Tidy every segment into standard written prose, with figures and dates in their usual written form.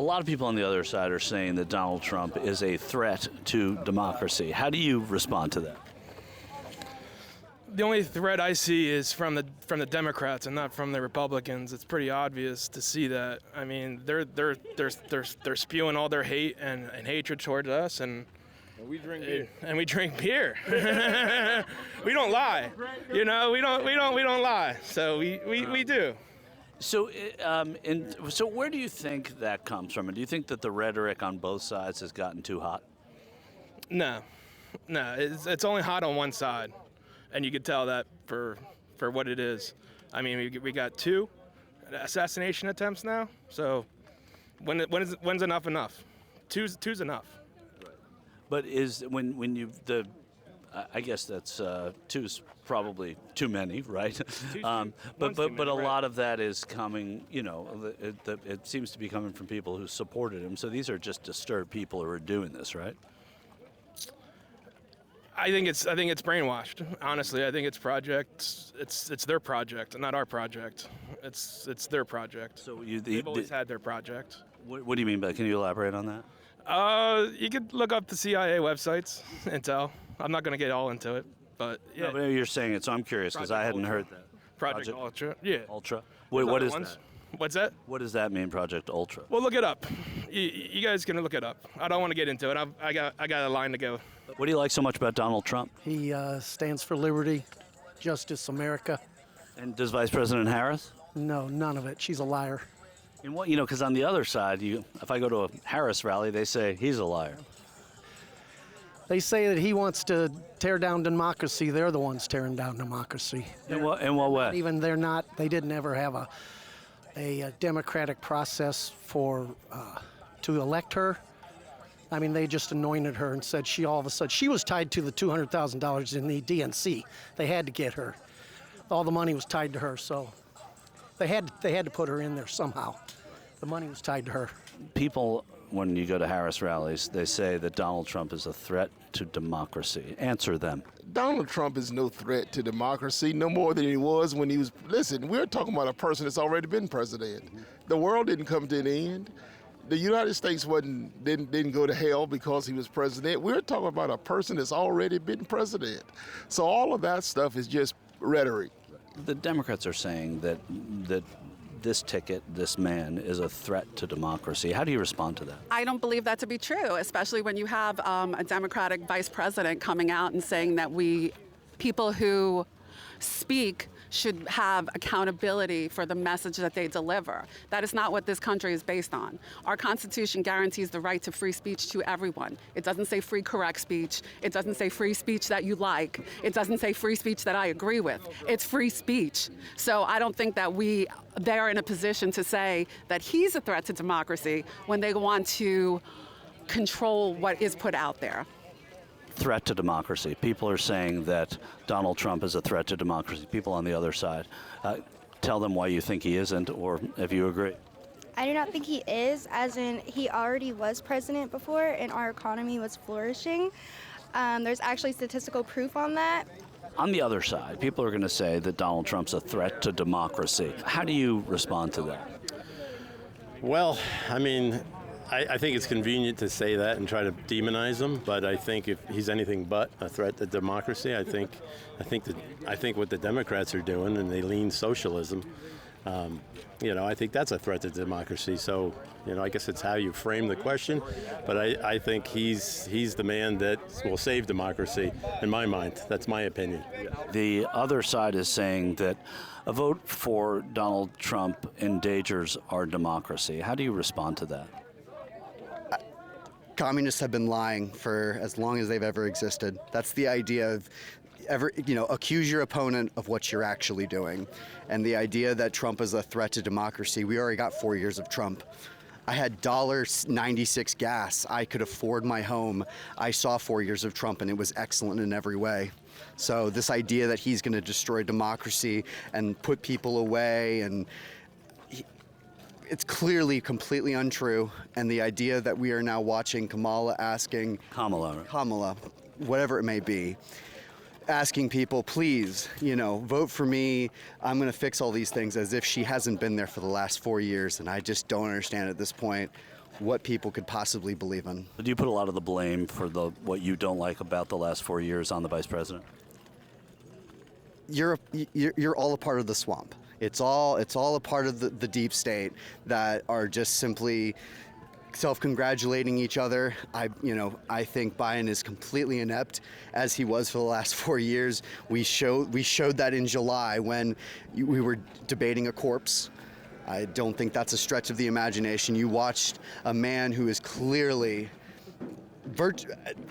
lot of people on the other side are saying that Donald Trump is a threat to democracy. How do you respond to that? The only threat I see is from the Democrats and not from the Republicans. It's pretty obvious to see that. I mean, they're spewing all their hate and hatred towards us, and we drink beer. And we drink beer. We don't lie, you know. We don't lie. So we do. So, so where do you think that comes from? And do you think that the rhetoric on both sides has gotten too hot? No, it's only hot on one side. And you could tell that for what it is. I mean, we got 2 assassination attempts now. So when's enough? Two's enough. But I guess that's 2's probably too many, right? But a lot of that is coming. You know, it seems to be coming from people who supported him. So these are just disturbed people who are doing this, right? I think it's brainwashed. Honestly, I think it's their project, not our project. It's their project. So they've always had their project. What do you mean by? Can you elaborate on that? You could look up the CIA websites and tell. I'm not going to get all into it, but yeah. No, but you're saying it, so I'm curious because I hadn't heard that. Project Ultra, yeah. Ultra. Wait, what is that? What's that? What does that mean, Project Ultra? Well, look it up. You guys can look it up. I don't want to get into it. I got a line to go. What do you like so much about Donald Trump? He stands for liberty, justice, America. And does Vice President Harris? No, none of it. She's a liar. And what, because on the other side, if I go to a Harris rally, they say he's a liar. They say that he wants to tear down democracy. They're the ones tearing down democracy. In what way? Even they didn't ever have a democratic process to elect her. I mean, they just anointed her and said all of a sudden she was tied to the $200,000 in the DNC. They had to get her. All the money was tied to her, so they had to put her in there somehow. The money was tied to her. People, when you go to Harris rallies, they say that Donald Trump is a threat to democracy. Answer them. Donald Trump is no threat to democracy, no more than he was when he was. Listen, we're talking about a person that's already been president. The world didn't come to an end. The United States didn't go to hell because he was president. We're talking about a person that's already been president. So all of that stuff is just rhetoric. The Democrats are saying that this ticket, this man, is a threat to democracy. How do you respond to that? I don't believe that to be true, especially when you have a Democratic vice president coming out and saying that people who speak should have accountability for the message that they deliver. That is not what this country is based on. Our Constitution guarantees the right to free speech to everyone. It doesn't say free correct speech. It doesn't say free speech that you like. It doesn't say free speech that I agree with. It's free speech. So I don't think that they're in a position to say that he's a threat to democracy when they want to control what is put out there. Threat to democracy. People are saying that Donald Trump is a threat to democracy. People on the other side. Tell them why you think he isn't, or if you agree. I do not think he is, as in he already was president before and our economy was flourishing. There's actually statistical proof on that. On the other side, people are going to say that Donald Trump's a threat to democracy. How do you respond to that? Well, I mean, I think it's convenient to say that and try to demonize him, but I think if he's anything but a threat to democracy, I think what the Democrats are doing, and they lean socialism, I think that's a threat to democracy. So, I guess it's how you frame the question, but I think he's the man that will save democracy, in my mind. That's my opinion. The other side is saying that a vote for Donald Trump endangers our democracy. How do you respond to that? Communists have been lying for as long as they've ever existed. That's the idea of accuse your opponent of what you're actually doing. And the idea that Trump is a threat to democracy, we already got 4 years of Trump. I had $1.96 gas. I could afford my home. I saw 4 years of Trump, and it was excellent in every way. So this idea that he's going to destroy democracy and put people away, and it's clearly completely untrue. And the idea that we are now watching Kamala, whatever it may be, asking people, please, vote for me. I'm going to fix all these things, as if she hasn't been there for the last 4 years. And I just don't understand at this point what people could possibly believe in. Do you put a lot of the blame for what you don't like about the last 4 years on the vice president? You're all a part of the swamp. It's all a part of the deep state that are just simply self-congratulating each other. I think Biden is completely inept, as he was for the last 4 years. We showed that in July when we were debating a corpse. I don't think that's a stretch of the imagination. You watched a man who is clearly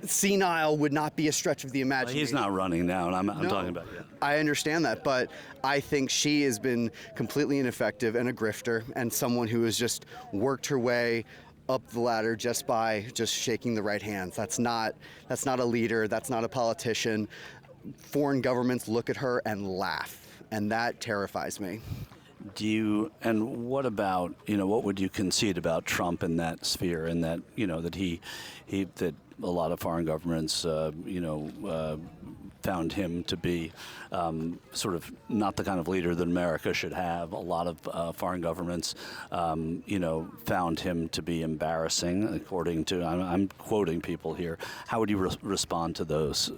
senile, would not be a stretch of the imagination. He's not running now, and I'm talking about you. I understand that, but I think she has been completely ineffective and a grifter, and someone who has just worked her way up the ladder just by shaking the right hands. That's not a leader. That's not a politician. Foreign governments look at her and laugh, and that terrifies me. And what about, what would you concede about Trump in that sphere, and that, that a lot of foreign governments, found him to be sort of not the kind of leader that America should have. A lot of foreign governments, found him to be embarrassing, according to, I'm quoting people here. How would you respond to those?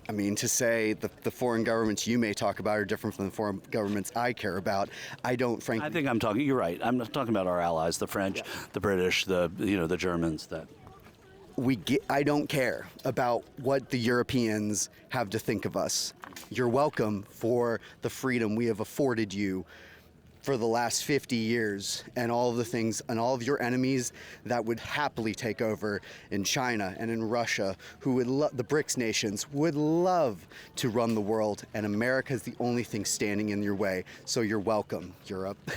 To say the foreign governments you may talk about are different from the foreign governments I care about, I don't frankly... I think you're right. I'm talking about our allies, the French, the British, the Germans, that... I don't care about what the Europeans have to think of us. You're welcome for the freedom we have afforded you for the last 50 years, and all of the things and all of your enemies that would happily take over in China and in Russia, who would the BRICS nations would love to run the world, and America is the only thing standing in your way. So you're welcome, Europe.